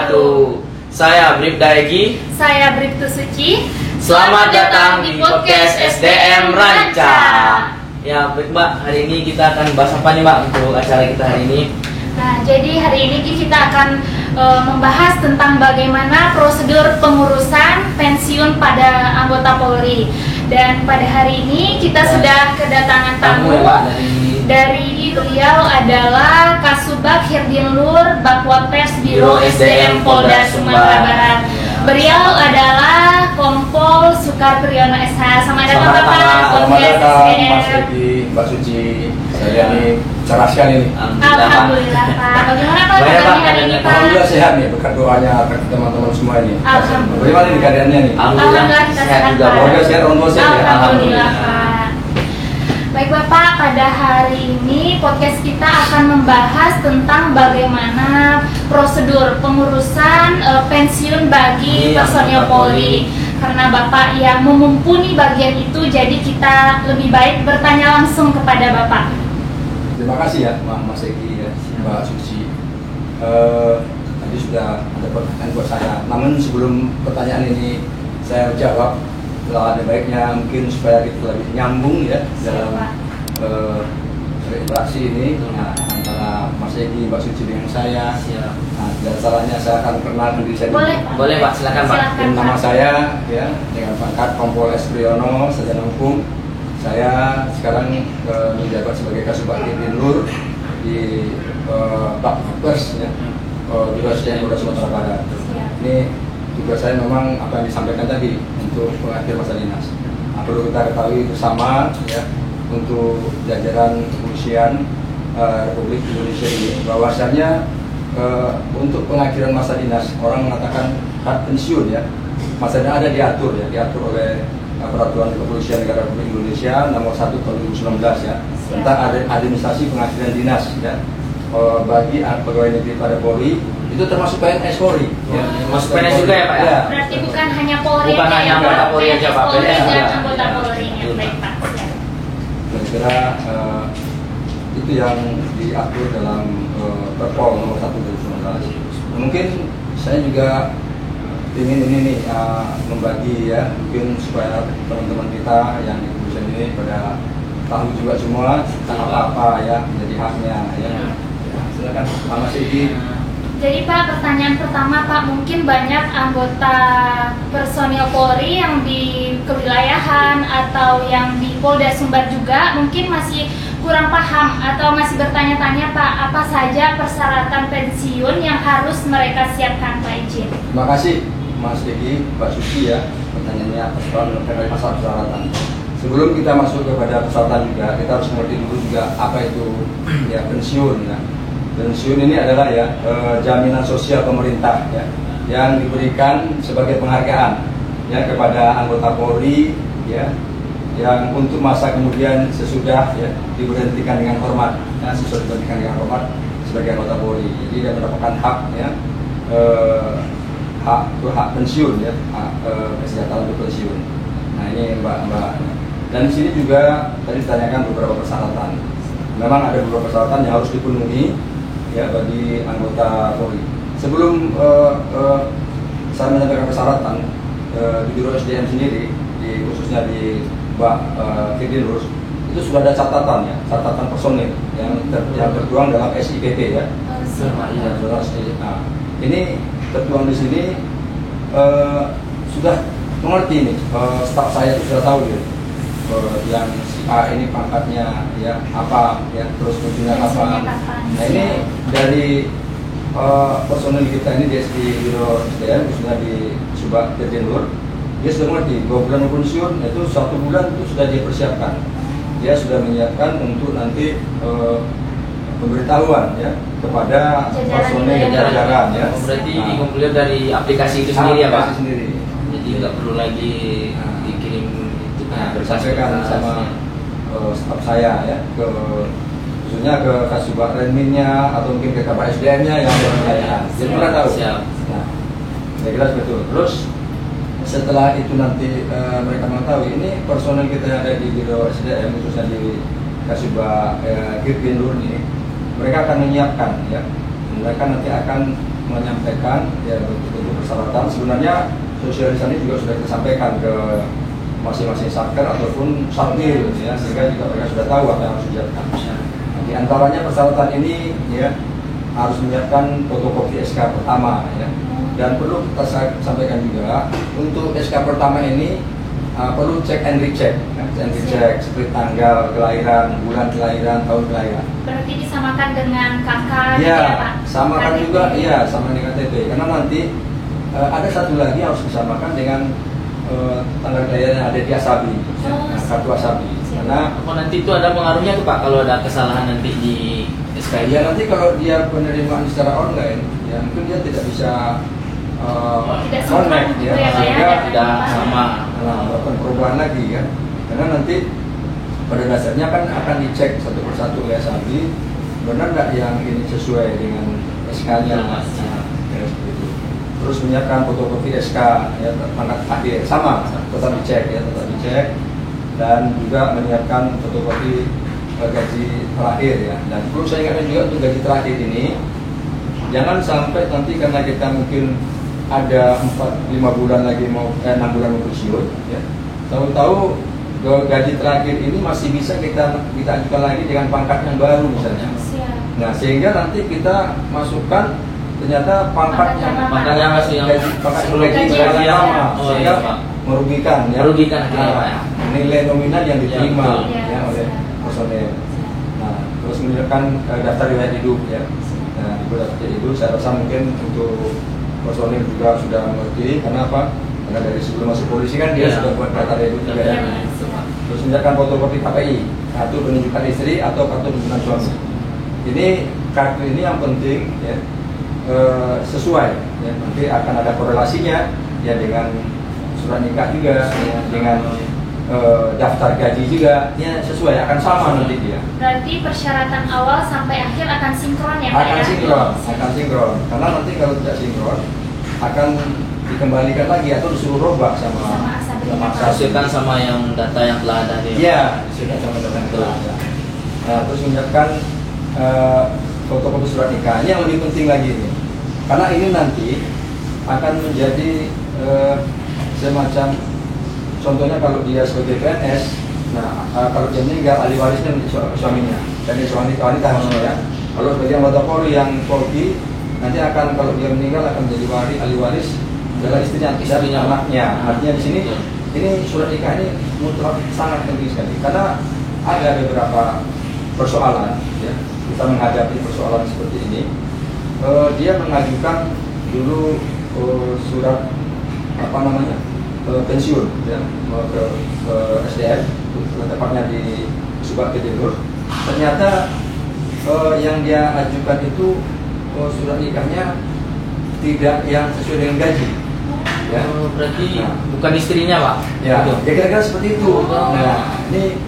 wabarakatuh. Saya Bribda Egi. Saya Bribtu Suci. Selamat datang di podcast SDM Ranca. Ya, baik Mbak, hari ini kita akan bahas apa nih Mbak untuk acara kita hari ini? Nah, jadi hari ini kita akan membahas tentang bagaimana prosedur pengurusan pensiun pada anggota Polri. Dan pada hari ini kita sudah kedatangan tamu ya, Mbak, dari beliau adalah Kasubag Hirdinlur Bakwapers Biro SDM Polda Sumatera Barat. Beliau adalah Kompol Sukarpriyono SH. Selamat datang Bapak. Selamat datang Mas Egi, Mbak Suci. Saya ini cerah sekali ini. Alhamdulillah Pak. Bagaimana Pak keadaannya hari ini Pak? Alhamdulillah sehat nih, berkat doanya teman-teman semua ini. Alhamdulillah. Bagaimana nih keadaannya nih? Alhamdulillah kita sehat juga. Pak. Keluarga sehat, orang tua sehat ya? Alhamdulillah Pak. Baik Bapak, pada hari ini podcast kita akan membahas tentang bagaimana prosedur pengurusan pensiun bagi personil Polri. Karena Bapak yang memumpuni bagian itu, jadi kita lebih baik bertanya langsung kepada Bapak. Terima kasih ya Mas Egi ya, Mbak Suci. Tadi sudah ada pertanyaan buat saya. Namun sebelum pertanyaan ini saya jawab, kalau ada baiknya mungkin supaya kita lebih nyambung ya dalam berinteraksi ini antara Mas Egi, Mbak Suci dengan saya. Nah, tidak salahnya saya akan kenalkan diri saya dulu. Boleh Pak, silakan Pak. Nama saya ya dengan pangkat Kompol S. Priyono, sarjana hukum. Saya sekarang menjabat sebagai Kasubag Hirdinlur di Bakwapers ya, Biro SDM Polda Sumatera Barat. Ini tugas saya memang apa yang disampaikan tadi untuk pengakhir masa dinas. Nah, perlu kita ketahui bersama ya untuk jajaran kepolisian Republik Indonesia ini bahwasannya untuk pengakhiran masa dinas, orang mengatakan hak pensiun ya, masa dinas ada diatur oleh Peraturan Kepolisian Negara Republik Indonesia nomor 1 tahun 2019 ya tentang administrasi pengakhiran dinas ya bagi pegawai negeri pada Polri, itu termasuk PNS Polri. Ya, masuk PNS juga ya Pak ya? Berarti bukan hanya Polri, bukan hanya anggota Polri aja Pak, PNS juga. dan anggota Polri-nya. Baik Pak. Kira-kira itu yang diatur dalam Perpol nomor 1 2019. Mungkin saya juga ingin ini nih membagi ya, mungkin supaya teman-teman kita yang di kepolisian ini pada tahu juga semua tentang apa ya menjadi haknya ya. Silakan Mas Egi. Jadi Pak, pertanyaan pertama Pak, mungkin banyak anggota personil Polri yang di kewilayahan atau yang di Polda Sumbar juga mungkin masih kurang paham atau masih bertanya-tanya Pak, apa saja persyaratan pensiun yang harus mereka siapkan Pak izin. Terima kasih Mas Egi, Mbak Suci ya, pertanyaannya terkait masalah persyaratan. Sebelum kita masuk kepada persyaratan juga, kita harus mengerti dulu juga apa itu ya pensiun ya. Pensiun ini adalah ya jaminan sosial pemerintah ya yang diberikan sebagai penghargaan ya kepada anggota Polri ya yang untuk masa kemudian sesudah ya diberhentikan dengan hormat ya, sesudah diberhentikan dengan hormat sebagai anggota Polri. Jadi dia mendapatkan hak ya hak pensiun ya, kesejahteraan untuk pensiun. Nah ini Mbak. Dan di sini juga tadi ditanyakan beberapa persyaratan. Memang ada beberapa persyaratan yang harus dipenuhi ya bagi anggota Polri. Sebelum saya menyampaikan persyaratan di Biro SDM sendiri, khususnya di Mbak Hirdinlur, itu sudah ada catatan ya, catatan personil yang tertuang dalam SIPP ya. Nah, ini tertuang di sini sudah mengerti nih, staf saya itu sudah tahu ya, yang si A ini pangkatnya ya apa ya, terus fungsinya apa. Nah ini dari personil kita ini di Biro SDM khususnya di Kasubag Hirdinlur, dia sudah mengerti 2 bulan pensiun itu 1 bulan itu sudah dipersiapkan. Dia sudah menyiapkan untuk nanti pemberitahuan ya kepada personil jajaran ya. Berarti dikumpulir dari aplikasi itu sendiri ya Pak? Sendiri. Jadi nggak perlu lagi dikirim itu disampaikan sama staf saya ya khususnya ke Kasubag Renminnya atau mungkin ke Kabar SDM-nya yang berkaitan. Jadi kita tahu. Nah, saya kira seperti itu. Terus setelah itu nanti mereka mengetahui ini personel kita yang ada di Biro SDM khususnya di Kasubag Hirdinlur ini, mereka akan menyiapkan ya mereka nanti akan menyampaikan ya bentuk persyaratan. Sebenarnya sosialisasi juga sudah disampaikan ke masing-masing satker ataupun satpil ya, sehingga juga mereka sudah tahu apa yang harus dilakukan. Nah, di antaranya persyaratan ini ya harus menyiapkan fotokopi SK pertama ya. Dan perlu kita sampaikan juga untuk SK pertama ini perlu cek and recheck ya. Cek and recheck seperti tanggal kelahiran, bulan kelahiran, tahun kelahiran. Berarti disamakan dengan kakak Ya, gitu ya Pak? samakan KTP. juga, iya sama dengan KTP. Karena nanti ada satu lagi yang harus disamakan dengan tanggal kelahiran yang ada di Asabi, Oh, kartu Asabi. Karena Apa nanti itu ada pengaruhnya tuh Pak kalau ada kesalahan nanti di SK? ya nanti kalau dia penerimaan secara online, ya mungkin dia tidak bisa Tidak connect sinkron ya, gitu ya, Pak, ya, sehingga datanya, tidak Pak. sama. melakukan perubahan lagi kan. Karena nanti pada dasarnya kan akan dicek satu persatu oleh Asabi, benar nggak yang ini sesuai dengan SK-nya. Jelas. Ya, seperti itu. Terus menyiapkan fotokopi SK ya pangkat akhir sama tetap dicek ya, tetap dicek, dan juga menyiapkan fotokopi gaji terakhir ya. Dan perlu saya ingatkan juga untuk gaji terakhir ini jangan sampai nanti karena kita mungkin ada 4-5 bulan lagi 6 bulan mau pensiun ya. Tahu-tahu gaji terakhir ini masih bisa kita ajukan lagi dengan pangkat yang baru misalnya. Siap. Nah, sehingga nanti kita masukkan ternyata pangkat yang masih yang pangkat sebelum gaji gaji yang yang lama, lama. Oh, sehingga iya, Pak. merugikan ya. Merugikan akhirnya, Pak, ya. Nilai nominal yang diterima betul. ya oleh personel. Nah, terus menunjukkan daftar riwayat hidup ya. Nah, di daftar hidup saya rasa mungkin untuk personel juga sudah mengerti. Karena apa? Karena dari sebelum masuk polisi kan dia Iya. sudah buat daftar hidup juga ya. Iya. Terus menunjukkan fotokopi KPI, kartu penunjukan istri atau kartu penunjukan suami. Ini kartu ini yang penting ya, sesuai ya. Nanti akan ada korelasinya ya dengan surat nikah juga ya, dengan daftar gaji juga ya, sesuai akan sama nanti dia. Berarti persyaratan awal sampai akhir akan sinkron ya Pak Akan ya? sinkron. Karena nanti kalau tidak sinkron akan dikembalikan lagi atau disuruh robah Sama sama Asabi. Hasilkan sama yang data yang telah ada di. Iya, sudah sama dengan keluarga. Nah, terus menyiapkan fotokopi surat nikah. Ini yang lebih penting lagi ini. Karena ini nanti akan menjadi semacam, contohnya kalau dia sebagai PNS, nah kalau dia meninggal ahli warisnya menjadi suaminya dan dia wanita maksudnya. Kalau sebagai anggota Polri yang Polri nanti akan kalau dia meninggal akan menjadi ahli waris adalah istrinya dan anaknya. Artinya di sini ini surat nikah ini mutlak sangat penting sekali karena ada beberapa persoalan ya, kita menghadapi persoalan seperti ini. Dia mengajukan dulu surat apa namanya pensiun ya, ke SDM, tepatnya di Subak Kedilur. Ternyata yang dia ajukan itu surat nikahnya tidak yang sesuai dengan gaji. Ya. Oh, berarti Nah. bukan istrinya Pak? Ya, Betul. ya kira-kira seperti itu. Oh. Nah, ini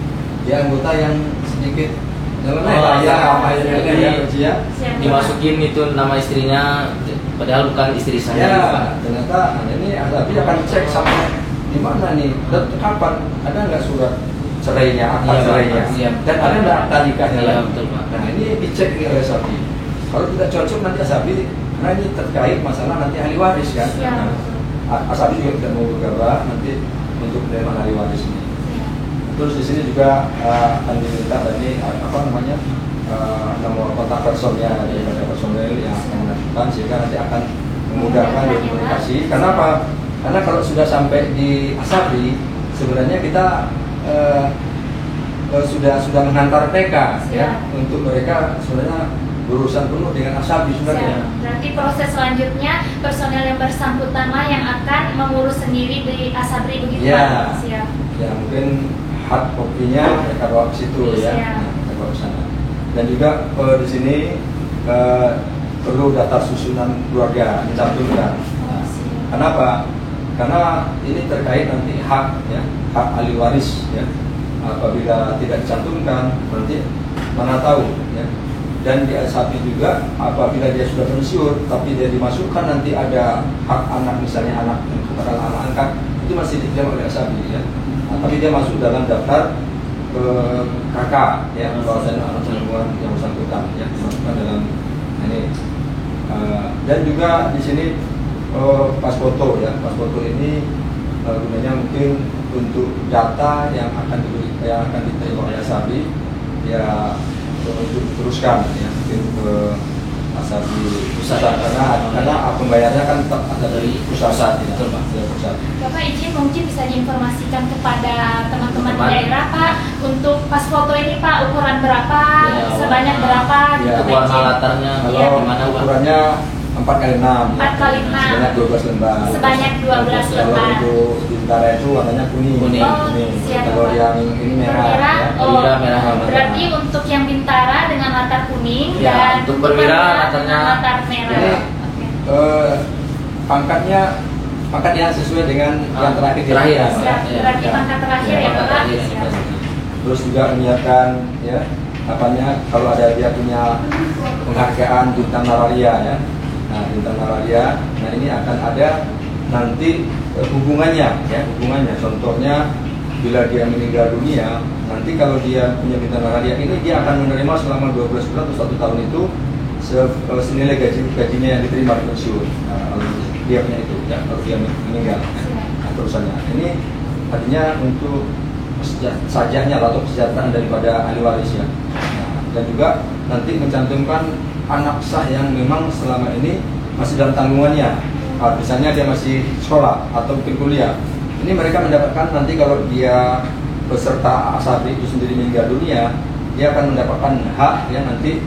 dia anggota yang sedikit nyeleneh Oh, lah ya, ya. apa ya, Jadi, ya. Siap. Dimasukin itu nama istrinya, padahal bukan istri saya. Ya, Pak. ternyata ini tapi akan cek sampai di mana nih, dan kapan ada nggak surat cerainya, akta Iya, Pak. cerainya, Iya. dan ada nggak akta nikahnya Iya, lagi. betul, Pak. Nah ini dicek nih oleh Sabi. Kalau tidak cocok nanti Asabi, karena ini terkait masalah nanti ahli waris kan. Iya. Nah, Asabi juga tidak mau bergabah nanti untuk penerimaan ahli waris ini. Terus di sini juga akan diminta tadi apa namanya nomor kontak personnya daripada personel yang akan menentukan sehingga nanti akan memudahkan komunikasi. Karena apa? Karena kalau sudah sampai di Asabi sebenarnya kita sudah menghantar TK ya untuk mereka sebenarnya berurusan penuh dengan Asabi sebenarnya. Siap. Berarti proses selanjutnya personel yang bersangkutan lah yang akan mengurus sendiri di Asabri begitu Ya. Pak? Siap. Ya mungkin hard copy-nya mereka bawa ke situ ya, Siap. mereka bawa ke sana. Dan juga di sini perlu daftar susunan keluarga dicantumkan. Oh, siap. Kenapa? Karena ini terkait nanti hak ya, hak ahli waris ya. Apabila tidak dicantumkan nanti mana tahu ya. Dan di Asabi juga apabila dia sudah pensiun tapi dia dimasukkan nanti ada hak anak misalnya anak kepada anak angkat itu masih diterima oleh Asabi ya. Nah, tapi dia masuk dalam daftar kakak ya bahwasanya anak perempuan yang bersangkutan ya dimasukkan dalam ini Dan juga di sini pas foto ya, pas foto ini gunanya mungkin untuk data yang akan diterima oleh Asabi ya, untuk diteruskan ya mungkin ke Asabi pusat, karena pembayarnya kan tetap ada dari pusat ya, betul Pak, dari pusat. Bapak izin mungkin bisa diinformasikan kepada teman-teman di daerah Pak, untuk pas foto ini Pak ukuran berapa, Ya, sebanyak berapa ya, gitu Pak warna izin. latarnya Iya. gimana Pak? Ukurannya 4x6 4 kali 6. sebanyak 12 lembar. Sebanyak 12 Kalau lembar. untuk bintara itu warnanya kuning. Kuning. Oh, siap, Kalau Pak. yang ini merah. Perwira, Ya. oh, Perwira merah. berarti untuk yang bintara dengan latar kuning Ya, dan untuk perwira dengan latarnya latar merah. Ini Oke. pangkat yang sesuai dengan yang terakhir. Terakhir, ya. Siap, ya. berarti pangkat terakhir ya pangkat Bapak. terakhir yang Siap. dikasih. Terus juga menyiapkan ya apanya kalau ada dia punya penghargaan bintang Nararia ya. Nah, bintang Nararia, nah ini akan ada nanti hubungannya ya, hubungannya. Contohnya bila dia meninggal dunia, nanti kalau dia punya bintang Nararia ini dia akan menerima selama 12 bulan atau 1 tahun itu senilai gajinya yang diterima di pensiun. Nah, kalau dia punya itu ya, kalau dia meninggal. Nah, terusannya ini artinya untuk sajahnya atau kesejahteraan daripada ahli waris ya. Nah, dan juga nanti mencantumkan anak sah yang memang selama ini masih dalam tanggungannya. Nah, misalnya dia masih sekolah atau mungkin kuliah. Ini mereka mendapatkan nanti kalau dia peserta Asabi itu sendiri meninggal dunia, dia akan mendapatkan hak ya nanti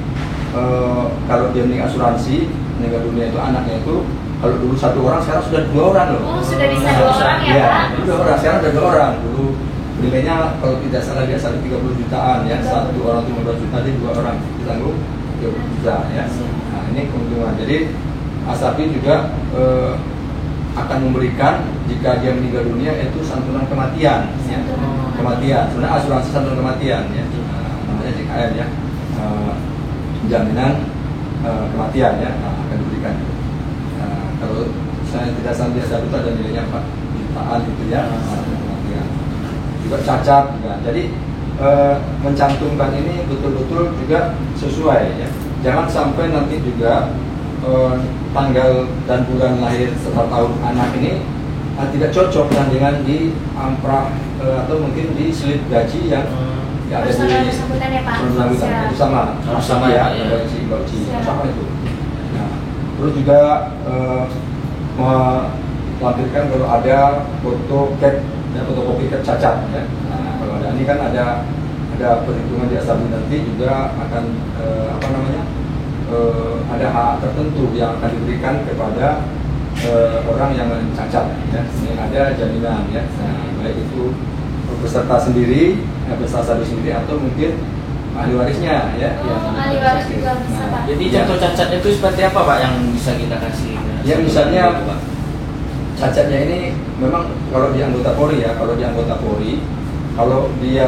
kalau dia meninggal asuransi meninggal dunia itu anaknya itu kalau dulu 1 orang sekarang sudah 2 orang loh. Oh, sudah bisa 2 orang ya Pak? Dulu 2 orang, sekarang sudah 2 orang. Dulu nilainya kalau tidak salah biasa 30 jutaan ya, 1 orang itu 15 juta, jadi 2 orang ditanggung 30 juta ya. Nah ini keuntungan. Jadi Asabi juga akan memberikan jika dia meninggal dunia itu santunan kematian ya. Kematian, sebenarnya asuransi santunan kematian ya. Namanya JKM ya. Jaminan kematian ya, akan diberikan. Kalau saya tidak salah biasa itu ada nilainya 4 jutaan gitu ya, kematian. Juga cacat juga. Jadi mencantumkan ini betul-betul juga sesuai ya. Jangan sampai nanti juga tanggal dan bulan lahir serta tahun anak ini tidak cocok dengan di amprah atau mungkin di slip gaji yang ada di Bersangkutan ya Pak. bersangkutan. Siap. Itu sama, Harus sama ya, ya, ya. gaji Siap. sama itu. Nah, terus juga melampirkan kalau ada foto cap ya, fotokopi cap cacat ya. Nah, kalau ada ini kan ada perhitungan di Asabi nanti juga akan ada hak tertentu yang akan diberikan kepada orang yang cacat ya. Ini ada jaminan ya. Nah, baik itu peserta sendiri, peserta Asabi sendiri atau mungkin ahli warisnya ya. Oh, ahli waris juga bisa Pak. Jadi contoh cacat itu seperti apa Pak yang bisa kita kasih? Ya misalnya Pak. cacatnya ini memang kalau di anggota Polri ya, kalau dia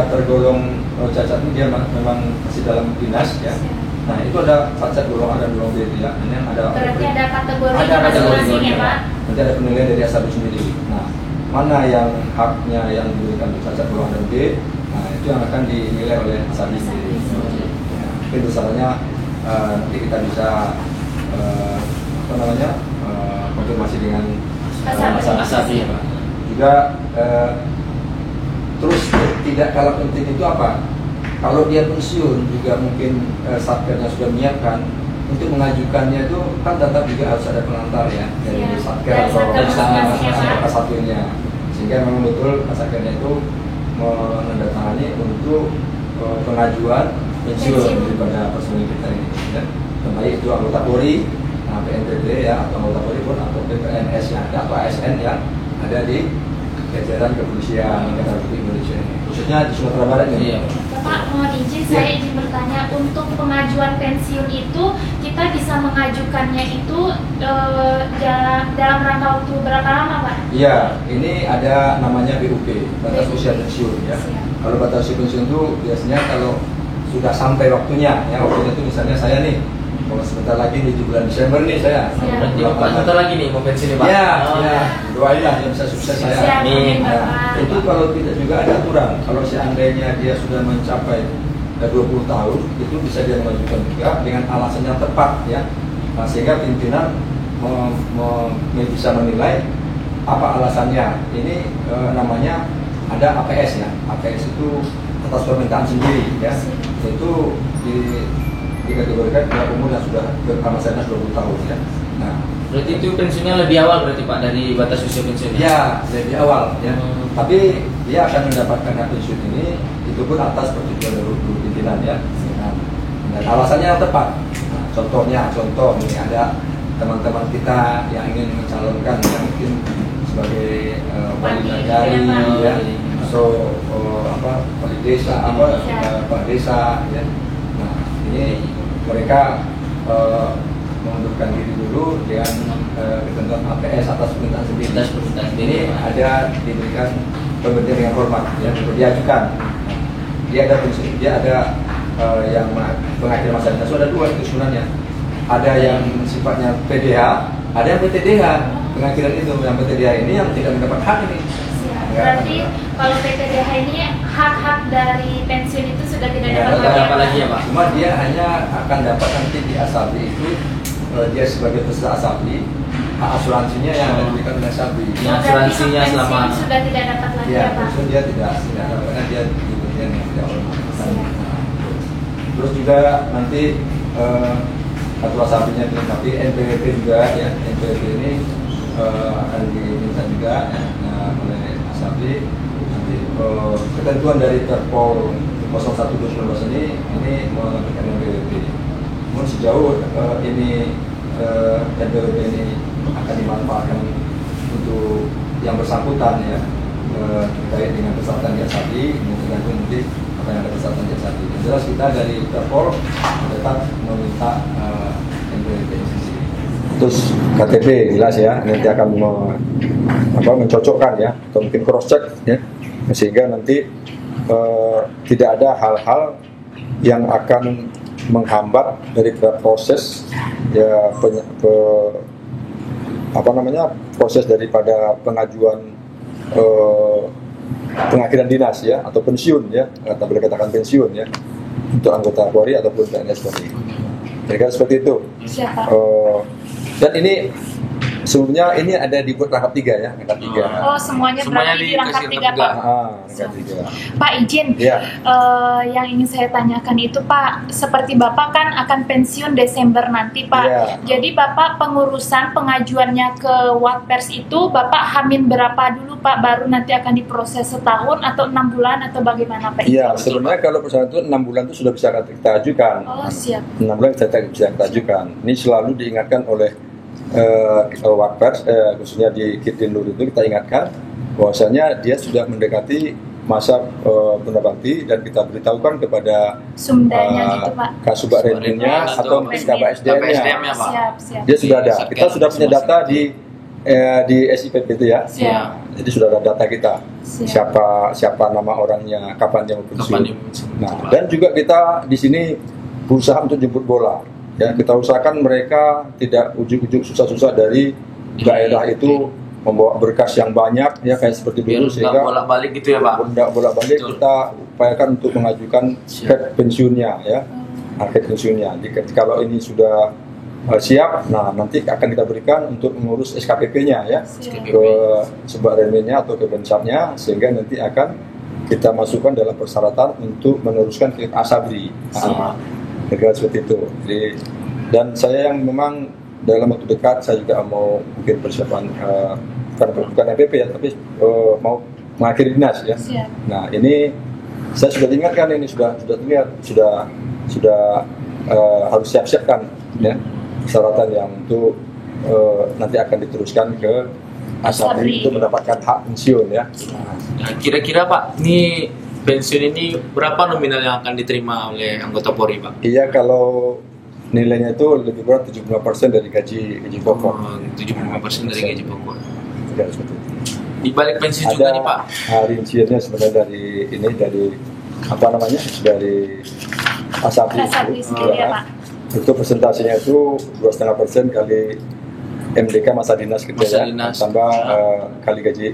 tergolong cacat ini dia memang masih dalam dinas ya. Nah itu ada cacat golongan A dan golongan B ya. Ini ada Berarti ada kategori ada masing-masing ya kategorinya. Pak. Nanti ada penilaian dari Asabi sendiri. Nah mana yang haknya yang diberikan untuk cacat golongan A dan B, nah itu yang akan dinilai oleh Asabi sendiri. Ya, mungkin misalnya nanti kita bisa konfirmasi dengan Asabi. ya Pak. juga terus tidak kalah penting itu apa? Kalau dia pensiun juga mungkin satkernya sudah menyiapkan untuk mengajukannya itu kan tetap juga harus ada pengantar ya dari Iya. satker Dari atau satker masing-masing, Pak. satunya, sehingga memang betul satkernya itu menandatangani untuk pengajuan pensiun daripada personil kita ini ya. Baik itu anggota Polri, PNPB ya, atau anggota Polri pun atau PPNS ya, atau ASN yang ada di jajaran kepolisian Republik Indonesia ini, khususnya di Sumatera Barat ini. Iya. Bapak mohon izin, saya izin bertanya, untuk pengajuan pensiun itu kita bisa mengajukannya itu dalam rangka waktu berapa lama Pak? Iya, ini ada namanya BUP, batas usia pensiun ya. Siap. Kalau batas usia pensiun itu biasanya kalau sudah sampai waktunya, ya waktunya itu misalnya saya nih, kalau sebentar lagi di bulan Desember nih saya. Siap. Berarti Bapak bentar lagi nih mau pensiun nih Pak. Ya, Oh, ya, doainlah yang bisa sukses saya. Siap, amin, Nah, Bapak. itu kalau tidak juga ada aturan. Kalau seandainya dia sudah mencapai 20 tahun, itu bisa dia mengajukan juga dengan alasan yang tepat ya. Nah, sehingga pimpinan bisa menilai apa alasannya. Ini namanya ada APS ya. APS itu atas permintaan sendiri ya. Itu dikategorikan pada umur yang sudah berkamar 20 tahun ya. Nah, berarti itu pensiunnya lebih awal berarti Pak dari batas usia pensiunnya? Ya, lebih awal ya. Tapi dia akan mendapatkan hak pensiun ini itu pun atas persetujuan dari pimpinan ya. Dan alasannya yang tepat. Nah, contoh ini ada teman-teman kita yang ingin mencalonkan yang mungkin sebagai wali negari ya, wali desa pak desa ya. Nah, ini mereka mengundurkan diri dulu dengan ketentuan APS atas permintaan sendiri. Ini ada diberikan pemberhentian dengan hormat ya, diajukan. Dia ada yang pengakhir masa dinas. Ada dua itu sebenarnya. Ada yang sifatnya PDH, ada yang PTDH. Pengakhiran itu yang PTDH ini yang tidak mendapat hak ini. Berarti kalau PTDH ini hak-hak dari pensiun itu sudah tidak dapat lagi ya Pak? Cuma dia hanya akan dapat nanti di Asabri itu dia sebagai peserta Asabri, hak asuransinya yang diberikan oleh Asabri. Asuransinya selama sudah tidak dapat lagi ya Pak? Dia tidak karena dia di bagian yang tidak oleh. Terus juga nanti kartu Asabrinya dilengkapi NPWP juga ya. NPWP ini akan diminta juga ya, oleh Asabri. Nanti ketentuan dari Perpol 01/2019 ini menentukan NPWP. Namun sejauh ini NPWP ini akan dimanfaatkan untuk yang bersangkutan ya, terkait dengan persyaratan di Asabri, tergantung nanti apa yang ada persyaratan di Asabri. Yang jelas kita dari Perpol tetap meminta NPWP sendiri. Terus KTP jelas ya, nanti akan mencocokkan ya, atau mungkin cross check ya, sehingga nanti tidak ada hal-hal yang akan menghambat dari proses ya proses daripada pengajuan pengakhiran dinas ya, atau pensiun ya, atau boleh katakan pensiun ya, untuk anggota Polri ataupun PNS Polri. Kira-kira seperti itu. Siapa? Dan ini sebelumnya ini ada di rangkap 3 ya, rangkap 3. Oh, semuanya berarti di rangkap 3 Pak. Rangkap 3. Pak izin, ya. Yang ingin saya tanyakan itu Pak, seperti Bapak kan akan pensiun Desember nanti Pak. Ya. Jadi Bapak pengurusan pengajuannya ke Watpers itu Bapak hamin berapa dulu Pak, baru nanti akan diproses setahun atau 6 bulan atau bagaimana Pak? Iya, sebenarnya kalau persyaratan itu 6 bulan itu sudah bisa kita ajukan. Oh siap. 6 bulan bisa kita ajukan. Ini selalu diingatkan oleh Watpers, khususnya di Kitinlur itu kita ingatkan bahwasanya dia sudah mendekati masa berbakti dan kita beritahukan kepada Sumdanya gitu Pak. Kasubag Rendinya atau mungkin Kabak SDM-nya. Siap. Dia sudah ada. Kita sudah punya data di SIPP itu ya. Siap. Jadi sudah ada data kita. Siap. Siapa nama orangnya, kapan dia mau pensiun. Nah, dan juga kita di sini berusaha untuk jemput bola. Ya, kita usahakan mereka tidak ujuk-ujuk susah-susah dari daerah itu membawa berkas yang banyak ya, kayak seperti dulu, sehingga bolak-balik gitu ya Pak. Bolak-balik kita upayakan untuk mengajukan hak pensiunnya ya. Hak pensiunnya. Jadi kalau ini sudah siap, nah nanti akan kita berikan untuk mengurus SKPP-nya ya, ke Subag Rendinya atau ke Bensatnya, sehingga nanti akan kita masukkan dalam persyaratan untuk meneruskan ke Asabri. Negara seperti itu. Jadi, dan saya yang memang dalam waktu dekat saya juga mau mungkin persiapan bukan MPP ya, tapi mau mengakhiri dinas ya. Siap. Nah ini saya sudah ingatkan, ini sudah terlihat sudah harus siap-siapkan ya persyaratan yang untuk nanti akan diteruskan ke Asabri untuk mendapatkan hak pensiun ya. Nah, kira-kira Pak, ini pensiun ini berapa nominal yang akan diterima oleh anggota Polri Pak? Iya, kalau nilainya itu lebih kurang 75% dari gaji pokok. 75% dari gaji pokok. Tidak seperti itu. Di balik pensiun juga nih Pak? Rinciannya sebenarnya dari Asabri sendiri ya Pak. Itu persentasenya itu 2,5% kali MDK masa dinas gitu ya, tambah kali gaji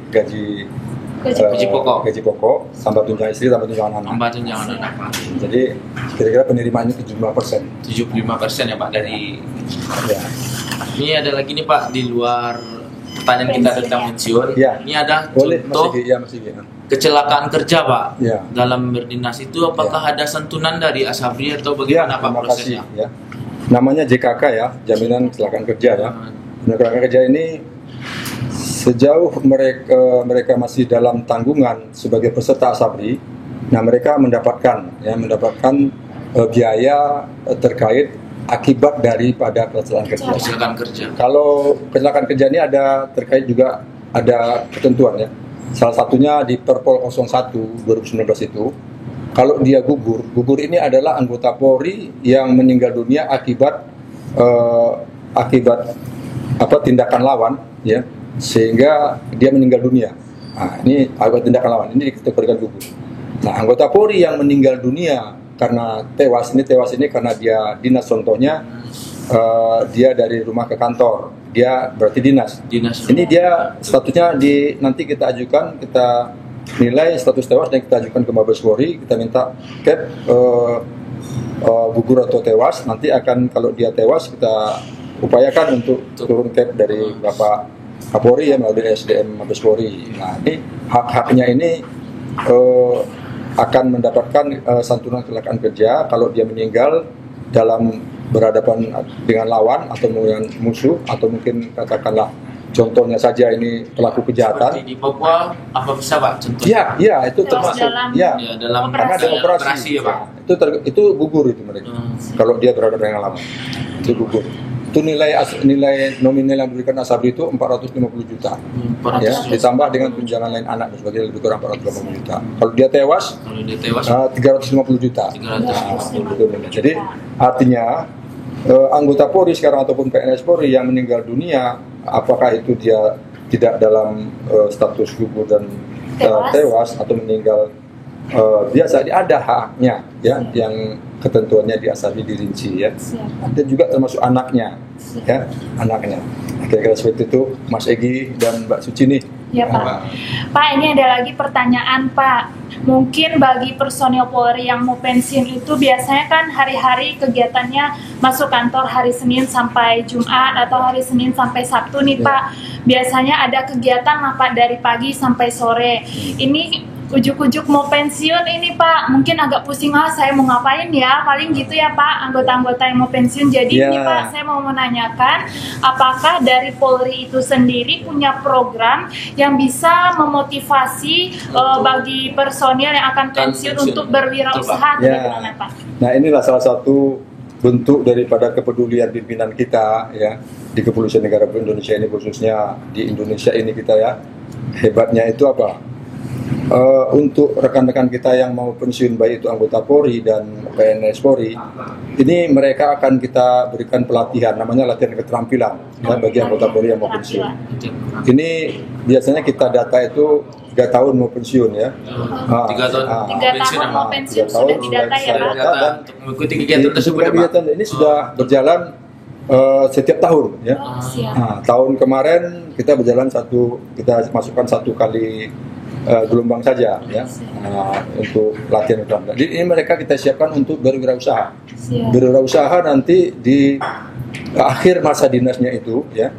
pokok, tambah tunjangan istri, tambah tunjangan anak. Pak. Jadi kira-kira penerimaannya 75%. 75% ya Pak dari. Ya. Ini ada lagi nih Pak, di luar pertanyaan kita tentang pensiun. Ya. Ini ada Boleh, contoh Mas Igi. kecelakaan kerja Pak. Ya. Dalam berdinas itu apakah ada santunan dari Asabri atau bagaimana Pak Terima prosesnya? kasih, ya. Namanya JKK ya, Jaminan Kecelakaan Kerja ya. Kecelakaan kerja ini sejauh mereka masih dalam tanggungan sebagai peserta Asabri, nah mereka mendapatkan biaya terkait akibat daripada kecelakaan kerja. Kecelakaan kerja. Kalau kecelakaan kerja ini terkait juga ada ketentuan ya. Salah satunya di Perpol 01 2019 itu, kalau dia gugur ini adalah anggota Polri yang meninggal dunia akibat tindakan lawan ya, sehingga dia meninggal dunia. Nah, ini akibat tindakan lawan ini dikategorikan gugur. Nah, anggota Polri yang meninggal dunia karena tewas ini karena dia dinas, contohnya dia dari rumah ke kantor, dia berarti dinas. Ini dia statusnya nanti kita ajukan, kita nilai status tewas dan kita ajukan ke Mabes Polri, kita minta cap gugur atau tewas. Nanti akan, kalau dia tewas, kita upayakan untuk turun cap dari Bapak Kapolri ya, melalui SDM Mabes Polri. Nah, ini hak-haknya ini akan mendapatkan santunan kecelakaan kerja kalau dia meninggal dalam berhadapan dengan lawan atau dengan musuh, atau mungkin katakanlah contohnya saja ini pelaku kejahatan. Seperti di Papua apa bisa Pak contohnya? Iya, itu termasuk. Dalam karena ada operasi ya Pak. Itu gugur itu mereka. Kalau dia berhadapan dengan lawan, itu gugur. Itu nilai nominal yang diberikan Asabri itu 450 juta. Ya, ditambah dengan tunjangan lain anak dan sebagainya, lebih kurang 480 juta. Kalau dia tewas 350 juta. Jadi artinya anggota Polri sekarang ataupun PNS Polri yang meninggal dunia, apakah itu dia tidak dalam status gugur dan tewas atau meninggal biasa, dia ada haknya ya, yang ketentuannya di Asabri dirinci ya. Dan juga termasuk anaknya ya, anaknya. Kira-kira seperti itu Mas Egi dan Mbak Suci nih. Ya Pak. Pak, ini ada lagi pertanyaan Pak. Mungkin bagi personil Polri yang mau pensiun itu biasanya kan hari-hari kegiatannya masuk kantor hari Senin sampai Jumat atau hari Senin sampai Sabtu nih Pak. Biasanya ada kegiatan lah Pak dari pagi sampai sore. Ini ujuk-ujuk mau pensiun ini Pak, mungkin agak pusing, saya mau ngapain ya, paling gitu ya Pak, anggota-anggota yang mau pensiun. Jadi ini Pak, saya mau menanyakan, apakah dari Polri itu sendiri punya program yang bisa memotivasi bagi personil yang akan pensiun untuk berwirausaha, bagaimana Pak? Nah, inilah salah satu bentuk daripada kepedulian pimpinan kita ya, di Kepolisian Negara Indonesia ini, khususnya di Indonesia ini kita ya. Hebatnya itu apa? Untuk rekan-rekan kita yang mau pensiun, baik itu anggota Polri dan PNS Polri, ini mereka akan kita berikan pelatihan, namanya latihan keterampilan ya, bagi anggota Polri yang mau pensiun. Ini biasanya kita data itu 3 tahun mau pensiun ya. 3 tahun mau pensiun sudah didata ya Pak. Dan untuk mengikuti kegiatan tersebut ya Pak. Ini sudah berjalan setiap tahun ya. Nah, tahun kemarin kita berjalan kita masukkan 1 kali gelombang saja ya, untuk latihan keterampilan. Jadi ini mereka kita siapkan untuk berwirausaha. Berwirausaha nanti di akhir masa dinasnya itu ya,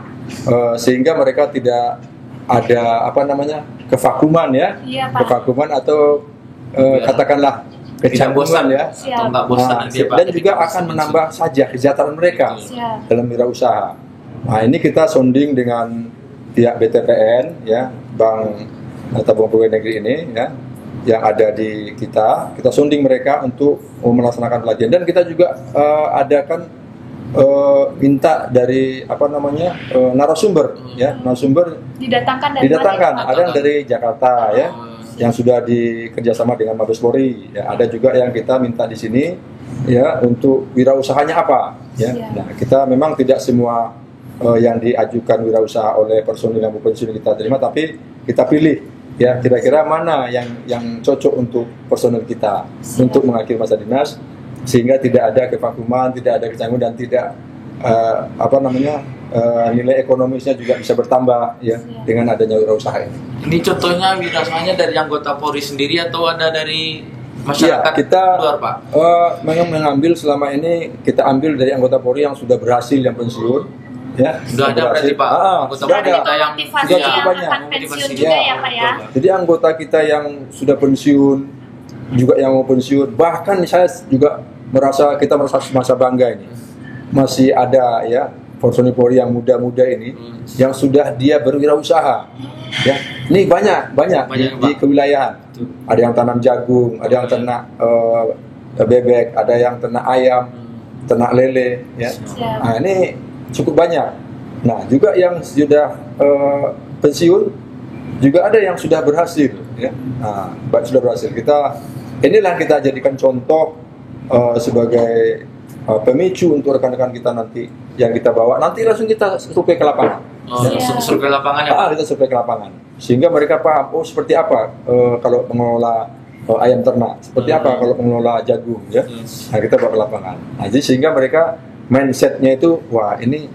sehingga mereka tidak ada kevakuman ya, kevakuman atau katakanlah kecanggungan ya, dan juga akan menambah saja kesejahteraan mereka dalam wirausaha. Nah, ini kita sonding dengan pihak BTPN ya, Bank Tabungan Pegawai Negeri ini ya, yang ada di kita sonding mereka untuk melaksanakan pelatihan. Dan kita juga adakan minta dari narasumber ya, narasumber didatangkan ada yang dari Jakarta ya, yang sudah dikerjasama dengan Mabes Polri ya, ada juga yang kita minta di sini ya, untuk wirausahanya apa ya. Nah, kita memang tidak semua yang diajukan wirausaha oleh personil yang mau pensiun kita terima, tapi kita pilih ya, kira-kira mana yang cocok untuk personil kita untuk mengakhiri masa dinas, sehingga tidak ada kevakuman, tidak ada kecanggungan, dan tidak nilai ekonomisnya juga bisa bertambah ya dengan adanya wirausaha ini. Ini contohnya wirausahanya dari anggota Polri sendiri atau ada dari masyarakat kita luar Pak? Mengambil selama ini kita ambil dari anggota Polri yang sudah berhasil yang pensiun ya. Sudah ada berarti Pak anggota sudah ada. kita yang motivasi sudah yang cukup banyak. akan pensiun Motivasi. juga Ya, ya Pak ya. Jadi anggota kita yang sudah pensiun, juga yang mau pensiun, bahkan saya juga kita merasa masa bangga ini. Masih ada ya personil Polri yang muda-muda ini yang sudah dia berwirausaha. Ya, ini banyak di kewilayahan. Ada yang tanam jagung, ada yang ternak bebek, ada yang ternak ayam, ternak lele. Ya. Siap. Nah, ini cukup banyak. Nah, juga yang sudah pensiun, juga ada yang sudah berhasil. Ya. Nah, sudah berhasil. Inilah kita jadikan contoh sebagai pemicu untuk rekan-rekan kita nanti yang kita bawa. Nanti langsung kita survei ke lapangan. Survei lapangan ya Pak? Kita survei ke lapangan. Sehingga mereka paham, seperti apa kalau mengelola ayam ternak, seperti apa kalau mengelola jagung, ya. Nah, kita bawa ke lapangan. Nah, jadi sehingga mereka mindsetnya itu, wah ini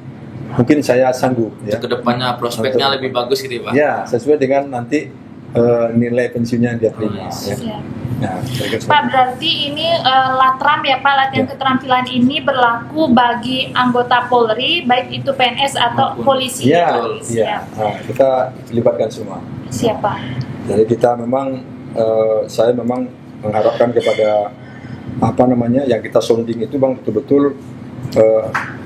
mungkin saya sanggup. Ya. Kedepannya prospeknya lebih bagus gitu ya Pak? Ya, sesuai dengan nanti nilai pensiunnya yang dia terima. Ya. Siap. Nah, Pak, berarti ini Latram ya Pak, latihan keterampilan ini berlaku bagi anggota Polri, baik itu PNS atau polisi. Iya. Siap. Nah, kita libatkan semua. Siap Pak. Jadi kita memang, saya memang mengharapkan kepada yang kita sounding itu bang betul-betul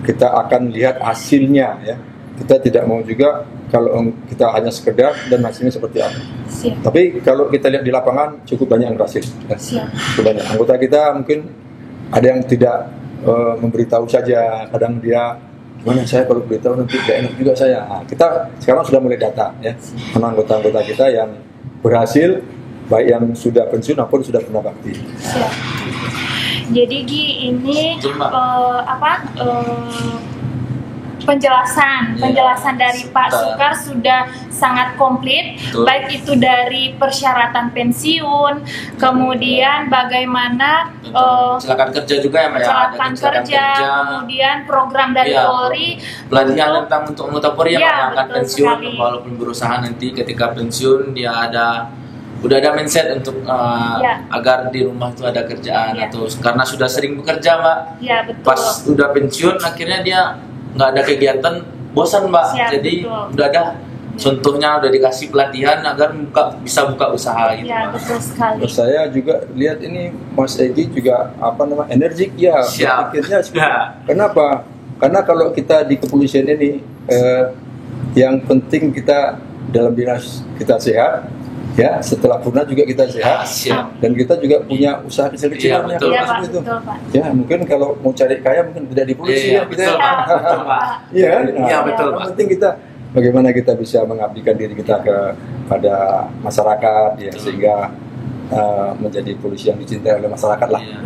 kita akan lihat hasilnya ya. Kita tidak mau juga kalau kita hanya sekedar dan hasilnya seperti apa. Siap. Tapi kalau kita lihat di lapangan cukup banyak yang berhasil. Ya. Siap. Cukup banyak. Anggota kita mungkin ada yang tidak memberitahu saja. Kadang dia gimana saya kalau beritahu nanti tidak enak juga saya. Nah, kita sekarang sudah mulai data ya. Karena anggota-anggota kita yang berhasil baik yang sudah pensiun maupun sudah pernah bakti. Siap. Jadi Gi, ini penjelasan dari Pak Sukar sudah sangat komplit. Betul. Baik itu dari persyaratan pensiun, kemudian bagaimana silakan kerja juga ya Pak ya? kecelakaan kerja, kemudian program dari Polri, pelatihan tentang untuk anggota Polri yang akan betul pensiun, sekali. walaupun berusaha nanti ketika pensiun dia udah ada mindset untuk agar di rumah tuh ada kerjaan atau karena sudah sering bekerja Mbak. Ya, betul. Pas udah pensiun akhirnya dia nggak ada kegiatan, bosan Mbak. Siap, jadi betul. udah ada contohnya, udah dikasih pelatihan agar bisa buka usaha gitu Ya, Mbak. betul sekali. Terus saya juga lihat ini Mas Egi juga energik ya. Siap. Berpikirnya Ya. Kenapa? Karena kalau kita di kepolisian ini yang penting kita dalam dinas kita sehat. Ya, setelah purna juga kita sehat, Siap. dan kita juga punya usaha kecil-kecilan Iya, betul. Iya, Mas, Pak, gitu. betul, Pak. Ya, mungkin kalau mau cari kaya mungkin tidak di polisi Iya, ya kita. betul, Pak. Betul, Pak. Iya, Iya, betul, yang Pak. penting kita bagaimana kita bisa mengabdikan diri kita kepada masyarakat ya, sehingga menjadi polisi yang dicintai oleh masyarakat lah. Iya.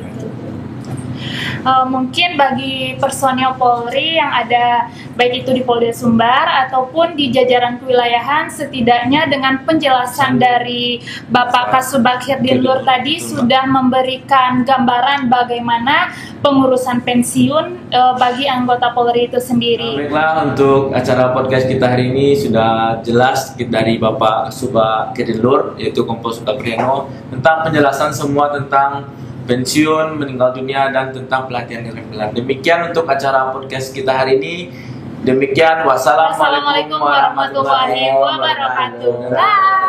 Mungkin bagi personel Polri yang ada baik itu di Polda Sumbar ataupun di jajaran kewilayahan, setidaknya dengan penjelasan dari Bapak Kasubag Hirdinlur tadi sudah memberikan gambaran bagaimana pengurusan pensiun bagi anggota Polri itu sendiri. Baiklah, untuk acara podcast kita hari ini sudah jelas dari Bapak Kasubag Hirdinlur, yaitu Kompol Sukapriano, tentang penjelasan semua tentang pensiun, meninggal dunia, dan tentang pelatihan reguler. Demikian untuk acara podcast kita hari ini. Demikian, wassalamualaikum warahmatullahi wabarakatuh. Bye.